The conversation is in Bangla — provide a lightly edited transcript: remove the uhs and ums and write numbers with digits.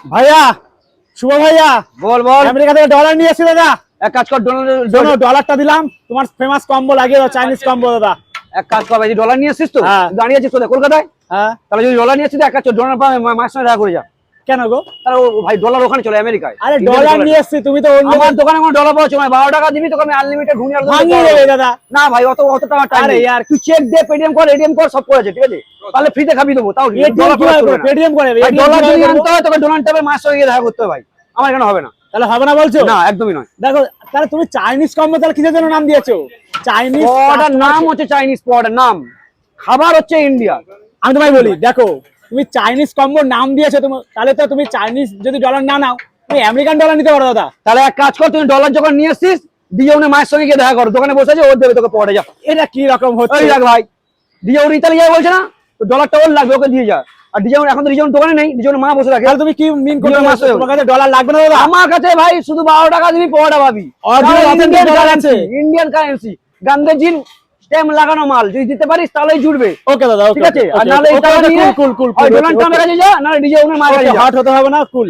ভাইয়া, শুভ ভাইয়া, বল বল। আমেরিকা থেকে ডলার নিয়ে এসেছি দাদা। এক কাজ কর, ডলারটা দিলাম, তোমার ফেমাস কম্বো লাগিয়ে দাও, চাইনিজ কম্বো দাদা। এক কাজ কর ভাই, ডলার নিয়ে আসছিস তো? হ্যাঁ। দাঁড়িয়ে আছিস কোথায়? কলকাতায়? হ্যাঁ। তাহলে যদি ডলার নিয়ে আসছিস, এক কাজ কর, ডলার পাবে মায়ের সঙ্গে দেখা করে যা। কেন গো? তাহলে ভাই ডলার ওখানে চলে, আমেরিকায়। আরে ডলার নিয়ে এসেছি, তুমি তো অন্য আমার দোকানে কোনো ডলার পাওয়া চলে না। 12 টাকা দিবি, তোকে আমি আনলিমিটেড ঘুমিয়ে ভাঙিয়ে দেবে দাদা। না ভাই, অত টাকা টাইম আরে নেই। यार, তুই চেক দে, পেটিএম কর, এটিএম কর, সব করেছে, ঠিক আছে? তাহলে ফ্রিতে খাবি দেবো, তাও ডলার করে পেটিএম করে ভাই। ডলার যদি আনতে হয় তোকে ডোনাল্ড ট্রাম্পের মায়ের সঙ্গে গিয়ে দেখা করতে হবে ভাই, আমার এখানে হবে না। তাহলে হবে না বলছো? না, একদমই নয়। দেখো, তাহলে তুমি চাইনিজ কম্বো তাহলে কিসের জন্য নাম দিয়েছো? চাইনিজ পডার নাম হচ্ছে চাইনিজ, পডার নাম, খাবার হচ্ছে ইন্ডিয়া। আমি তোমায় বলি, দেখো তুমি চাইনিজ কম্বোর নাম দিয়েছো, তুমি তাহলে তো তুমি চাইনিজ যদি ডলার না নাও, তুমি আমেরিকান ডলার নিতে পারো দাদা। তাহলে এক কাজ কর, তুমি ডলার যখন নিয়ে আসছিস, ডিজনের মায়ের সঙ্গে গিয়ে দেখা করো, দোকানে বসে আছে, ওর দেবে তোকে পড়ে যা। এটা কি রকম হচ্ছে? ওই দেখ ভাই, ডিজন ইতালি যায় বলছে না, তো ডলারটা ওর লাগবে, ওকে দিয়ে যা। আর ডিজন এখন তো ডিজন দোকানে নেই, ডিজন মা বসে রাখে। তাহলে তুমি কি মিন করতে ডিজন মাসে মাসে তোমার কাছে ডলার লাগবে না দাদা? আমার কাছে ভাই শুধু 12 টাকা দিবি, পড়া পাবি। Original authentic dollar আছে। ইন্ডিয়ান কারেন্সি, গান্ধীজির স্ট্যাম্প লাগানো মাল, যদি দিতে পারিস তাহলেই জুড়বে। ওকে দাদা, ঠিক আছে? আর নাহলে এটা নিয়ে কুল কুল কুল ডোনাল্ড ট্রাম্পের কাছে যা, নাহলে ডিজনের মায়ের কাছে যা। হট হতে হবে না, কুল।